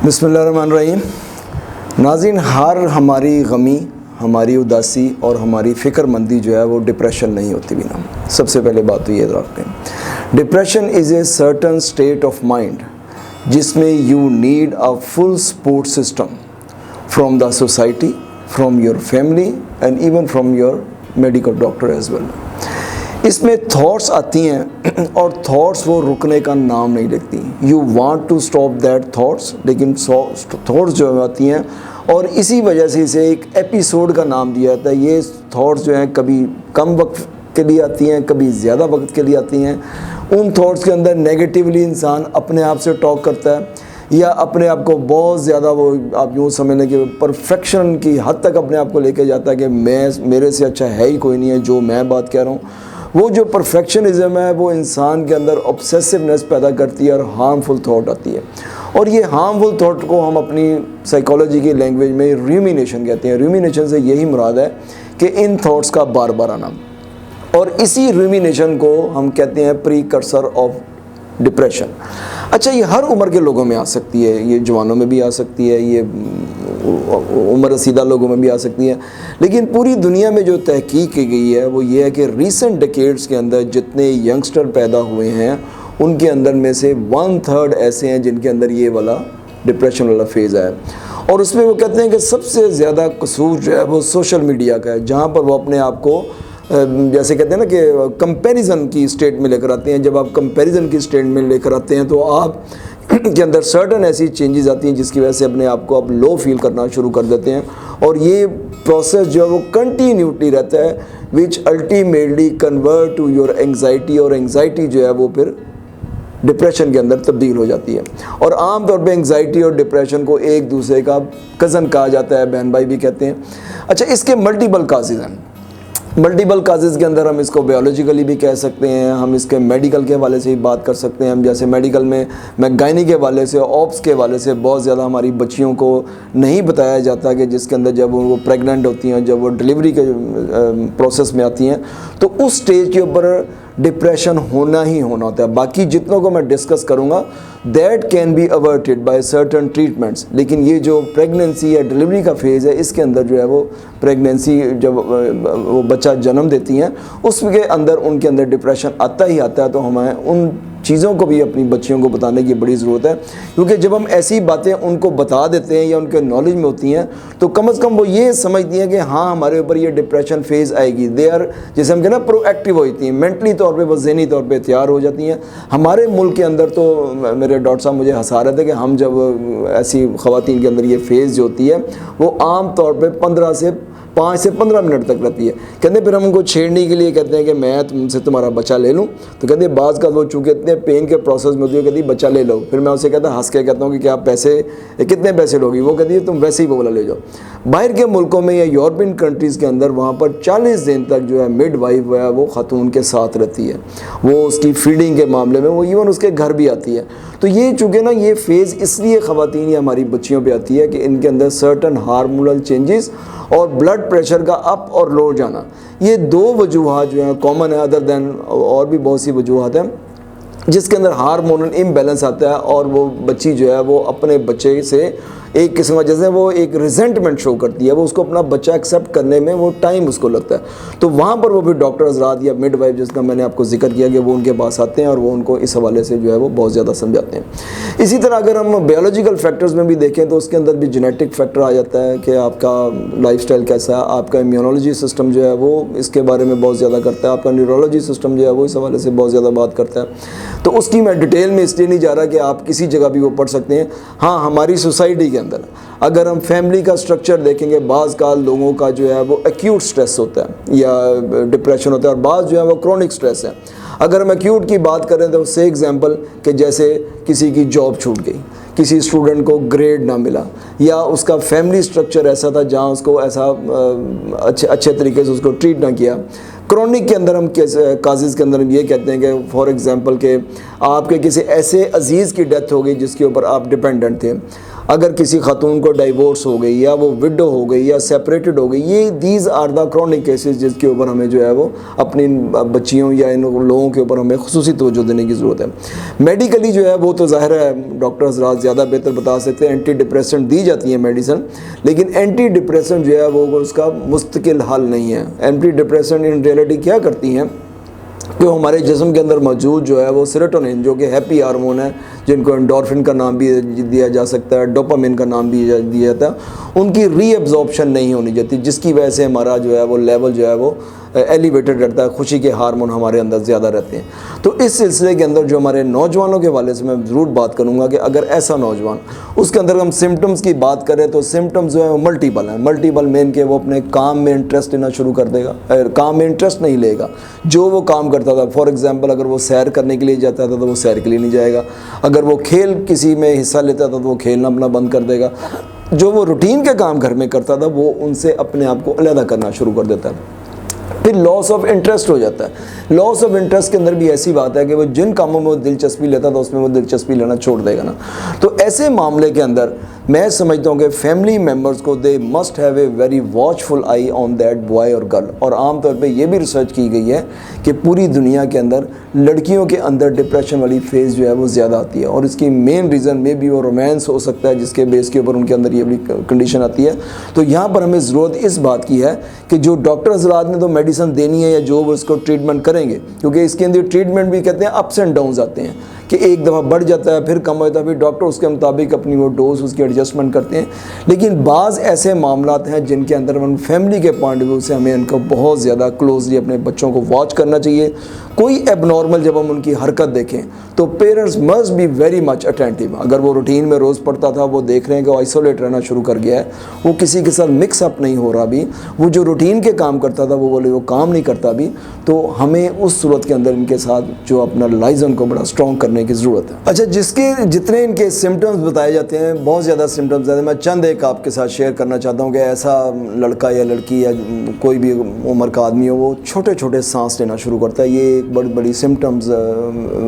बिस्मिल्लाहिर्रहमानिर्रहीम। नाज़रीन, हर हमारी गमी, हमारी उदासी और हमारी फ़िक्रमंदी जो है वो डिप्रेशन नहीं होती बिना। सबसे पहले बात तो ये रखें, depression is a certain state of mind जिसमें you need a full support system from the society, from your family and even from your medical doctor as well. इसमें थॉट्स आती हैं और थॉट्स वो रुकने का नाम नहीं लेती। You want to stop that thoughts, लेकिन थॉट्स जो आती हैं और इसी वजह से इसे एक एपिसोड का नाम दिया जाता है। ये थॉट्स जो हैं कभी कम वक्त के लिए आती हैं, कभी ज़्यादा वक्त के लिए आती हैं। उन थॉट्स के अंदर नेगेटिवली इंसान अपने आप से टॉक करता है या अपने आप को बहुत ज़्यादा, वो आप यूँ समझ लें कि परफेक्शन की हद तक अपने आप को लेके जाता है कि मेरे से अच्छा है ही कोई नहीं है जो मैं बात कह रहा हूँ। वो जो परफेक्शनिज़म है वो इंसान के अंदर ऑब्सेसिवनेस पैदा करती है और हार्मफुल थॉट आती है। और ये हार्मफुल थॉट को हम अपनी साइकोलॉजी की लैंग्वेज में रूमिनेशन कहते हैं। रूमिनेशन से यही मुराद है कि इन थॉट्स का बार बार आना, और इसी रूमिनेशन को हम कहते हैं प्रीकर्सर ऑफ डिप्रेशन। अच्छा, ये हर उम्र के लोगों में आ सकती है, ये जवानों में भी आ सकती है, ये उम्र रसीदा लोगों में भी आ सकती है। लेकिन पूरी दुनिया में जो तहकीक की गई है वो ये है कि रीसेंट डिकेड्स के अंदर जितने यंगस्टर पैदा हुए हैं उनके अंदर में से 1/3 ऐसे हैं जिनके अंदर ये वाला डिप्रेशन वाला फेज़ आया। और उसमें वो कहते हैं कि सबसे ज़्यादा कसूर जो है वो सोशल मीडिया का है, जहाँ पर वो अपने आप को जैसे कहते हैं ना कि कंपैरिजन की स्टेट में लेकर आते हैं। जब आप कंपैरिजन की स्टेट में लेकर आते हैं तो आप के अंदर सर्टन ऐसी चेंजेस आती हैं जिसकी वजह से अपने आप को आप लो फील करना शुरू कर देते हैं। और ये प्रोसेस जो है वो कंटिन्यूटी रहता है, which ultimately convert to your anxiety, और एंग्जाइटी जो है वो फिर डिप्रेशन के अंदर तब्दील हो जाती है। और आम तौर पे एंग्जाइटी और डिप्रेशन को एक दूसरे का कज़न कहा जाता है, बहन भाई भी कहते हैं। अच्छा, इसके मल्टीपल काजेज़ हैं। मल्टीपल काजेज़ के अंदर हम इसको बायोलॉजिकली भी कह सकते हैं, हम इसके मेडिकल के हवाले से भी बात कर सकते हैं। हम जैसे मेडिकल में मैं गायनी के हवाले से, ऑप्स के हवाले से बहुत ज़्यादा हमारी बच्चियों को नहीं बताया जाता कि जिसके अंदर जब वो प्रेग्नेंट होती हैं, जब वो डिलीवरी के प्रोसेस में आती हैं, तो उस स्टेज के ऊपर डिप्रेशन होना ही होना होता है। बाकी जितनों को मैं डिस्कस करूँगा that can be averted by certain treatments. लेकिन ये जो प्रेगनेंसी या डिलीवरी का फेज़ है, इसके अंदर जो है वो प्रेगनेंसी जब वो बच्चा जन्म देती हैं उसके अंदर उनके अंदर डिप्रेशन आता ही आता है। तो हमें उन चीज़ों को भी अपनी बच्चियों को बताने की बड़ी ज़रूरत है, क्योंकि जब हम ऐसी बातें उनको बता देते हैं या उनके नॉलेज में होती हैं तो कम से कम वो ये समझती हैं कि हाँ हमारे ऊपर ये डिप्रेशन फेज़ आएगी। दे आर, जैसे हम कहते हैं, प्रोएक्टिव होती हैं, मेंटली तौर पे, व ज़हनी तौर पे तैयार हो जाती हैं। हमारे मुल्क के अंदर तो मेरे डॉक्टर साहब मुझे हंसा रहे थे कि हम जब ऐसी ख़वातीन के अंदर ये फेज़ जो होती है वो आम तौर पर 5 से 15 मिनट तक रहती है। कहते फिर हम उनको छेड़ने के लिए कहते हैं कि मैं तुमसे तुम्हारा बच्चा ले लूँ, तो कहते बाज़ का वो चूँकि इतने पेन के प्रोसेस में होती है, कहती बच्चा ले लो। फिर मैं उसे कहता हंस के कहता हूँ कि क्या पैसे, कितने पैसे लोगी? वो कहती है तुम वैसे ही वो वाला ले जाओ। बाहर के मुल्कों में या यूरोपियन कंट्रीज़ के अंदर वहाँ पर 40 दिन तक जो है मिड वाइफ है वो ख़ातून के साथ रहती है, वो उसकी फीडिंग के मामले में वो इवन उसके घर भी आती है। तो ये चूँकि ना ये फेज़ इसलिए ख़वातीन या हमारी बच्चियों पे आती है कि इनके अंदर सर्टन हार्मोनल चेंजेस और ब्लड प्रेशर का अप और लो जाना, ये 2 वजूहात जो हैं कॉमन है। अदर दैन और भी बहुत सी वजूहात हैं जिसके अंदर हार्मोनल इम्बैलेंस आता है और वो बच्ची जो है वो अपने बच्चे से एक किस्म का, जैसे वो एक रिजेंटमेंट शो करती है, वो उसको अपना बच्चा एक्सेप्ट करने में वो टाइम उसको लगता है। तो वहाँ पर वो फिर डॉक्टर हज़रात या मिड वाइफ जिसका मैंने आपको जिक्र किया कि वो उनके पास आते हैं और वो उनको इस हवाले से जो है वो बहुत ज़्यादा समझाते हैं। इसी तरह अगर हम बायोलॉजिकल फैक्टर्स में भी देखें तो उसके अंदर भी जेनेटिक फैक्टर आ जाता है कि आपका लाइफस्टाइल कैसा है, आपका इम्यूनोलॉजी सिस्टम जो है वो इसके बारे में बहुत ज़्यादा करता है, आपका न्यूरोलॉजी सिस्टम जो है वो इस हवाले से बहुत ज़्यादा बात करता है। तो उसकी मैं डिटेल में इसलिए नहीं जा रहा कि आप किसी जगह भी वो पढ़ सकते हैं। हाँ, हमारी सोसाइटी के अंदर अगर हम फैमिली का स्ट्रक्चर देखेंगे, बाज़ का लोगों का जो है वो एक्यूट स्ट्रेस होता है या डिप्रेशन होता है, और बाज़ जो है वो क्रोनिक स्ट्रेस है। अगर हम एक्यूट की बात करें तो से एग्जांपल कि जैसे किसी की जॉब छूट गई, किसी स्टूडेंट को ग्रेड ना मिला, या उसका फैमिली स्ट्रक्चर ऐसा था जहाँ उसको ऐसा अच्छे तरीके से उसको ट्रीट ना किया। क्रोनिक के अंदर हम काजेज़ के अंदर हम ये कहते हैं कि फॉर एग्जांपल के आपके किसी ऐसे अजीज़ की डेथ हो गई जिसके ऊपर आप डिपेंडेंट थे, अगर किसी खातून को डाइवोर्स हो गई या वो विडो हो गई या सेपरेटेड हो गई, ये these are the chronic cases जिसके ऊपर हमें जो है वो अपनी बच्चियों या इन लोगों के ऊपर हमें खुसूसी तवज्जो देने की ज़रूरत है। मेडिकली जो है वो तो ज़ाहिर है डॉक्टर हज़रात ज़्यादा बेहतर बता सकते हैं, एंटी डिप्रेसेंट दी जाती है मेडिसिन, लेकिन एंटी डिप्रेसेंट जो है वो उसका मुस्तकिल हल नहीं है। एंटी डिप्रेसेंट इन रियलिटी क्या करती हैं कि हमारे जिस्म के अंदर मौजूद जो है वो सेरोटोनिन, जो कि हैप्पी हार्मोन है, जिनको एंडोर्फिन का नाम भी दिया जा सकता है, डोपामिन का नाम भी दिया जाता है, उनकी रीअब्जॉर्प्शन नहीं होनी चाहिए, जिसकी वजह से हमारा जो है वो लेवल जो है वो एलिवेटेड रहता है, खुशी के हार्मोन हमारे अंदर ज़्यादा रहते हैं। तो इस सिलसिले के अंदर जो हमारे नौजवानों के हवाले से मैं ज़रूर बात करूँगा कि अगर ऐसा नौजवान, उसके अंदर हम सिम्टम्स की बात करें तो सिम्टम्स जो है वो मल्टीपल हैं। मल्टीपल मेन के वो अपने काम में इंटरेस्ट लेना शुरू कर देगा, काम में इंटरेस्ट नहीं लेगा। जो वो काम करता था, फॉर एग्जांपल अगर वो सैर करने के लिए जाता था तो वो सैर के लिए नहीं जाएगा, अगर वो खेल किसी में हिस्सा लेता था तो वो खेलना अपना बंद कर देगा, जो वो रूटीन के काम घर में करता था वो उनसे अपने आप को अलग करना शुरू कर देता है। फिर लॉस ऑफ इंटरेस्ट हो जाता है। लॉस ऑफ इंटरेस्ट के अंदर भी ऐसी बात है कि वो जिन कामों में वो दिलचस्पी लेता था उसमें वो दिलचस्पी लेना छोड़ देगा ना। तो ऐसे मामले के अंदर मैं समझता हूँ कि फैमिली मेम्बर्स को they must have a very watchful I on that boy और गर्ल। और आमतौर पे ये भी रिसर्च की गई है कि पूरी दुनिया के अंदर लड़कियों के अंदर डिप्रेशन वाली फेज़ जो है वो ज़्यादा आती है, और इसकी मेन रीज़न में भी वो रोमांस हो सकता है जिसके बेस के ऊपर उनके अंदर ये वाली कंडीशन आती है। तो यहाँ पर हमें ज़रूरत इस बात की है कि जो डॉक्टर हज़रात ने तो मेडिसिन देनी है या जो वो इसको ट्रीटमेंट करेंगे, क्योंकि इसके अंदर ट्रीटमेंट भी कहते हैं अप्स एंड डाउन्स आते हैं कि एक दफ़ा बढ़ जाता है फिर कम हो जाता है, फिर डॉक्टर उसके मुताबिक अपनी वो डोज उसकी एडजस्टमेंट करते हैं। लेकिन बाज़ ऐसे मामलात हैं जिनके अंदर हम फैमिली के पॉइंट ऑफ व्यू से हमें इनको बहुत ज़्यादा क्लोजली अपने बच्चों को वॉच करना चाहिए। कोई एबनॉर्मल जब हम उनकी हरकत देखें तो parents must be very much attentive. अगर वो रूटीन में रोज़ पढ़ता था, वो देख रहे हैं कि आइसोलेट रहना शुरू कर गया है, वो किसी के साथ मिक्स अप नहीं हो रहा भी, वो जो रूटीन के काम करता था वो बोले वो काम नहीं करता भी, तो हमें उस सूरत के अंदर इनके साथ जो अपना लाइजन को बड़ा स्ट्रॉन्ग करने की ज़रूरत है। अच्छा, जितने इनके सिम्टम्स बताए जाते हैं, बहुत ज़्यादा सिम्टम्स हैं, मैं चंद एक आपके साथ शेयर करना चाहता हूँ कि ऐसा लड़का या लड़की या कोई भी उम्र का आदमी हो, वो छोटे छोटे सांस लेना शुरू करता है। ये एक बड़ी बड़ी सिम्टम्स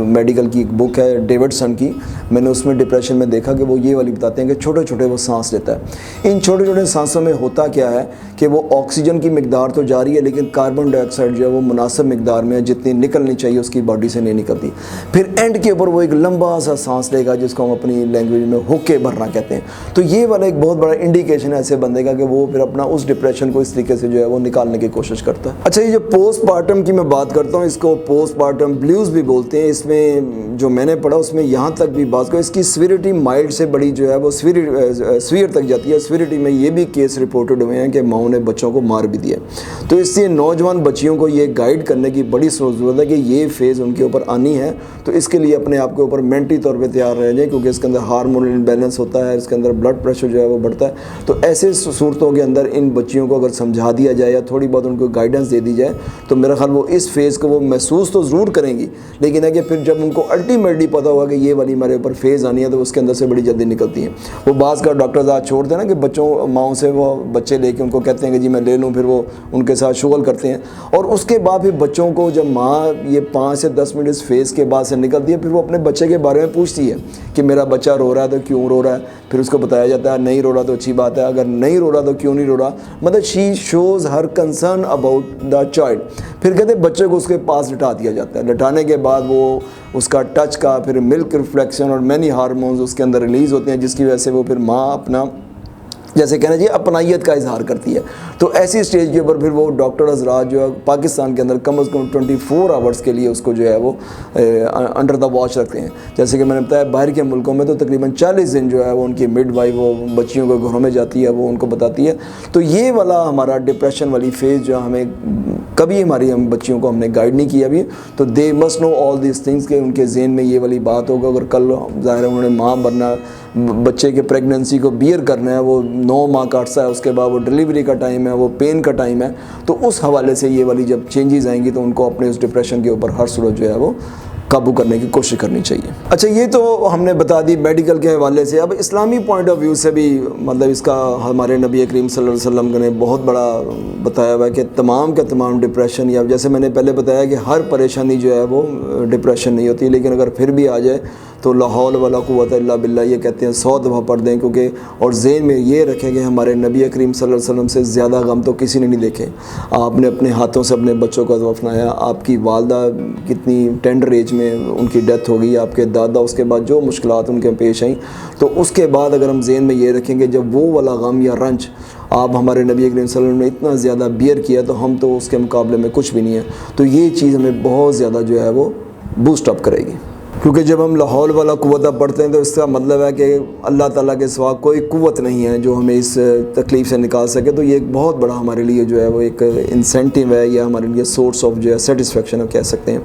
मेडिकल की एक बुक है डेविडसन की, मैंने उसमें डिप्रेशन में देखा कि वो ये वाली बताते हैं कि छोटे छोटे वो सांस लेता है। इन छोटे छोटे सांसों में होता क्या है कि वो ऑक्सीजन की मिकदार तो जा रही है, लेकिन कार्बन डाइऑक्साइड जो है वो मुनासिब मिकदार में जितनी निकलनी चाहिए उसकी बॉडी से नहीं निकलती। फिर एंड के ऊपर वो एक लंबा सा सांस लेगा जिसको हम अपनी लैंग्वेज में होके भरना कहते हैं। तो ये वाला एक बहुत बड़ा इंडिकेशन है ऐसे बंदे का कि वो फिर अपना उस डिप्रेशन को इस तरीके से जो है वो निकालने की कोशिश करता है। अच्छा, ये जो पोस्टमार्टम की मैं बात करता हूँ, इसको पोस्टमार्टम ब्लूज भी बोलते हैं। इसमें जो मैंने पढ़ा उसमें यहाँ तक भी बात करो, इसकी सीवियरिटी माइल्ड से बड़ी जो है वो सीवियर तक जाती है। सीवियरिटी में ये भी केस रिपोर्टेड हुए हैं कि माओ ने बच्चों को मार भी दिया। तो इसलिए नौजवान बच्चियों को ये गाइड करने की बड़ी ज़रूरत है कि ये फेज़ उनके ऊपर आनी है, तो इसके लिए अपने आप के ऊपर मेंटली तौर पे तैयार रह जाए, क्योंकि इसके अंदर हार्मोनल इम्बैलेंस होता है, इसके अंदर ब्लड प्रेशर जो है वो बढ़ता है। तो ऐसे सूरतों के अंदर इन बच्चियों को अगर समझा दिया जाए या थोड़ी बहुत उनको गाइडेंस दे दी जाए तो मेरा ख्याल वो इस फेज़ को वो महसूस तो ज़रूर करेंगी, लेकिन है कि फिर जब उनको अल्टीमेटली पता होगा कि ये वाली मेरे ऊपर फेज़ आनी है तो उसके अंदर से बड़ी जल्दी निकलती हैं। वो बाज़ का डॉक्टर्स आज छोड़ते हैं ना कि बच्चों माओ से वो बच्चे लेके उनको कहते हैं कि जी मैं ले लूँ, फिर वो उनके साथ शुगल करते हैं, और उसके बाद फिर बच्चों को जब माँ ये 5 से 10 मिनट इस फेज़ के बाद से निकलती है, फिर वो अपने बच्चे के बारे में पूछती है कि मेरा बच्चा रो रहा है तो क्यों रो रहा है, फिर उसको बताया जाता है नहीं रो रहा तो अच्छी बात है, अगर नहीं रो रहा तो क्यों नहीं रो रहा, मतलब she shows her concern about the child. फिर कहते हैं बच्चे को उसके पास लिटा दिया जाता है, लिटाने के बाद वो उसका टच का फिर मिल्क रिफ्लेक्शन और मैनी हार्मोन्स उसके अंदर रिलीज़ होते हैं, जिसकी वजह से वो फिर माँ अपना जैसे कहना चाहिए अपनाइयत का इजहार करती है। तो ऐसी स्टेज के ऊपर फिर वो डॉक्टर हज़रात जो है पाकिस्तान के अंदर कम अज़ कम 24 आवर्स के लिए उसको जो है वो अंडर द वॉच रखते हैं। जैसे कि मैंने बताया बाहर के मुल्कों में तो तकरीबन 40 दिन जो है वो उनकी मिडवाइफ वो बच्चियों के घरों में जाती है, वो उनको बताती है। तो ये वाला हमारा डिप्रेशन वाली फेज़ जो हमें कभी हम बच्चियों को हमने गाइड नहीं किया अभी, तो they must know all this things के उनके जहन में ये वाली बात होगा। अगर कल ज़ाहिर है उन्होंने माँ बनना, बच्चे के प्रेगनेंसी को बियर करना है, वो 9 माह का अर्सा है, उसके बाद वो डिलीवरी का टाइम है, वो पेन का टाइम है, तो उस हवाले से ये वाली जब चेंजेस आएंगी तो उनको अपने उस डिप्रेशन के ऊपर हर सूरत जो है वो काबू करने की कोशिश करनी चाहिए। अच्छा, ये तो हमने बता दी मेडिकल के हवाले से। अब इस्लामी पॉइंट ऑफ व्यू से भी मतलब इसका हमारे नबी करीम सल्लल्लाहु अलैहि वसल्लम ने बहुत बड़ा बताया हुआ है कि तमाम का तमाम डिप्रेशन, या जैसे मैंने पहले बताया कि हर परेशानी जो है वो डिप्रेशन नहीं होती, लेकिन अगर फिर भी आ जाए तो ला हौल वला कुव्वता इल्ला बिल्लाह ये कहते हैं 100 दफ़ा पढ़ दें, क्योंकि और ज़हन में ये रखें कि हमारे नबी करीम सल्लल्लाहु अलैहि वसल्लम से ज़्यादा गम तो किसी ने नहीं देखे। आपने अपने हाथों से अपने बच्चों को दफनाया, आपकी वालदा कितनी टेंडर एज में उनकी डेथ हो गई, आपके दादा, उसके बाद जो मुश्किलात उनके पेश आई, तो उसके बाद अगर हम ज़हन में ये रखेंगे जब वो वाला गम या रंज आप हमारे नबी करीम सल्लल्लाहु अलैहि वसल्लम ने इतना ज़्यादा बियर किया तो हम तो उसके मुकाबले में कुछ भी नहीं है। तो ये चीज़ हमें बहुत ज़्यादा जो है वो बूस्ट अप करेगी, क्योंकि जब हम ला हौल वला कुव्वता पढ़ते हैं तो इसका मतलब है कि अल्लाह ताला के सिवा कोई कुव्वत नहीं है जो हमें इस तकलीफ़ से निकाल सके। तो ये एक बहुत बड़ा हमारे लिए जो है वो एक इंसेंटिव है, या हमारे लिए सोर्स ऑफ जो है सेटिस्फेक्शन हम कह सकते हैं।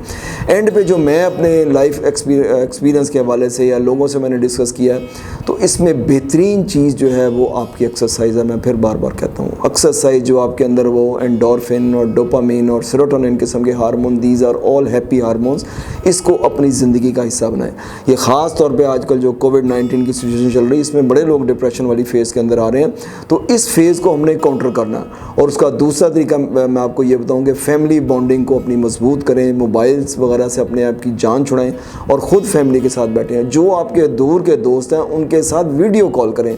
एंड पे जो मैं अपने लाइफ एक्सपीरियंस के हवाले से या लोगों से मैंने डिस्कस किया है, तो इसमें बेहतरीन चीज़ जो है वो आपकी एक्सरसाइज है। मैं फिर बार बार कहता हूँ, एक्सरसाइज जो आपके अंदर वो एंडोर्फिन और डोपामिन और सेरोटोनिन किस्म के hormone, these are all happy hormones, इसको अपनी ज़िंदगी का हिस्सा बनाएं। ये ख़ास तौर पे आजकल जो कोविड-19 की सिचुएशन चल रही है, इसमें बड़े लोग डिप्रेशन वाली फेज़ के अंदर आ रहे हैं, तो इस फेज़ को हमने काउंटर करना। और उसका दूसरा तरीका मैं आपको ये बताऊँ कि फैमिली बॉन्डिंग को अपनी मजबूत करें, मोबाइल्स वगैरह से अपने आप की जान छुड़ाएं और ख़ुद फैमिली के साथ बैठें। जो आपके दूर के दोस्त हैं उनके साथ वीडियो कॉल करें,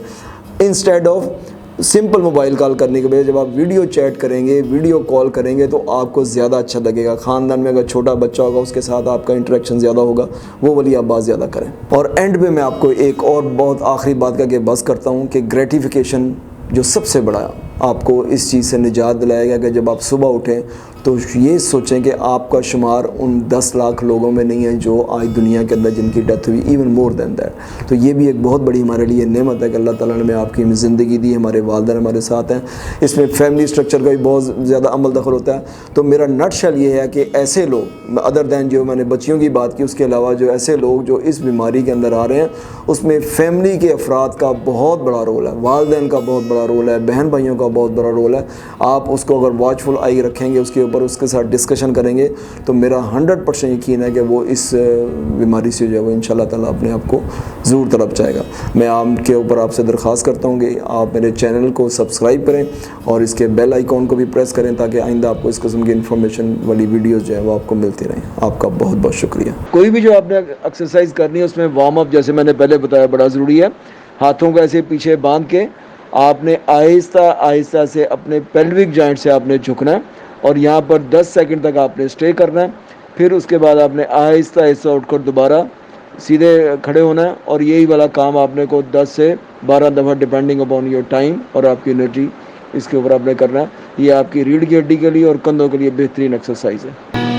instead of simple mobile call करने के बजाय जब आप वीडियो चैट करेंगे, वीडियो कॉल करेंगे तो आपको ज़्यादा अच्छा लगेगा। ख़ानदान में अगर छोटा बच्चा होगा उसके साथ आपका इंटरेक्शन ज़्यादा होगा, वो वाली आप बात ज़्यादा करें। और एंड पे मैं आपको एक और बहुत आखिरी बात का बस करता हूँ कि ग्रेटिफिकेशन जो सबसे बड़ा आपको इस चीज़ से निजात दिलाएगा कि जब आप सुबह उठें तो ये सोचें कि आपका शुमार उन 10 लाख लोगों में नहीं है जो आज दुनिया के अंदर जिनकी डेथ हुई, इवन मोर दैन दैट। तो ये भी एक बहुत बड़ी हमारे लिए नेमत है कि अल्लाह ताला ने आपकी ज़िंदगी दी, हमारे वालिदैन हमारे साथ हैं। इसमें फैमिली स्ट्रक्चर का भी बहुत ज़्यादा अमल दखल होता है। तो मेरा नटशल ये है कि ऐसे लोग, अदर दैन जो मैंने बच्चियों की बात की, उसके अलावा जो ऐसे लोग जो इस बीमारी के अंदर आ रहे हैं, उसमें फैमिली के अफराद का बहुत बड़ा रोल है, वालिदैन का बहुत बड़ा रोल है, बहन भाइयों का बहुत बड़ा रोल है। आप उसको अगर वॉचफुल आई रखेंगे, उसके ऊपर उसके साथ डिस्कशन करेंगे, तो मेरा 100% यकीन है कि वो इस बीमारी से जो है वो इंशाल्लाह ताला अपने आप को ज़रूर तरफ जाएगा। मैं आपके ऊपर आपसे दरख्वास्त करता हूँ कि आप मेरे चैनल को सब्सक्राइब करें और इसके बेल आइकॉन को भी प्रेस करें, ताकि आइंदा आपको इस किस्म की इन्फॉर्मेशन वाली वीडियोज़ जो है वो आपको मिलती रहें। आपका बहुत बहुत शुक्रिया। कोई भी जो आपने एक्सरसाइज करनी है उसमें वार्म अप, जैसे मैंने पहले बताया, बड़ा ज़रूरी है। हाथों को ऐसे पीछे बांध के आपने आहिस्ता आहिस्ता से अपने पेल्विक जॉइंट से आपने झुकना है और यहाँ पर 10 सेकंड तक आपने स्टे करना है। फिर उसके बाद आपने आहिस्ता आहिस्ता उठकर दोबारा सीधे खड़े होना है और यही वाला काम आपने को 10 से 12 दफ़ा डिपेंडिंग अपॉन योर टाइम और आपकी एनर्जी, इसके ऊपर आपने करना है। ये आपकी रीढ़ की हड्डी के लिए और कंधों के लिए बेहतरीन एक्सरसाइज है।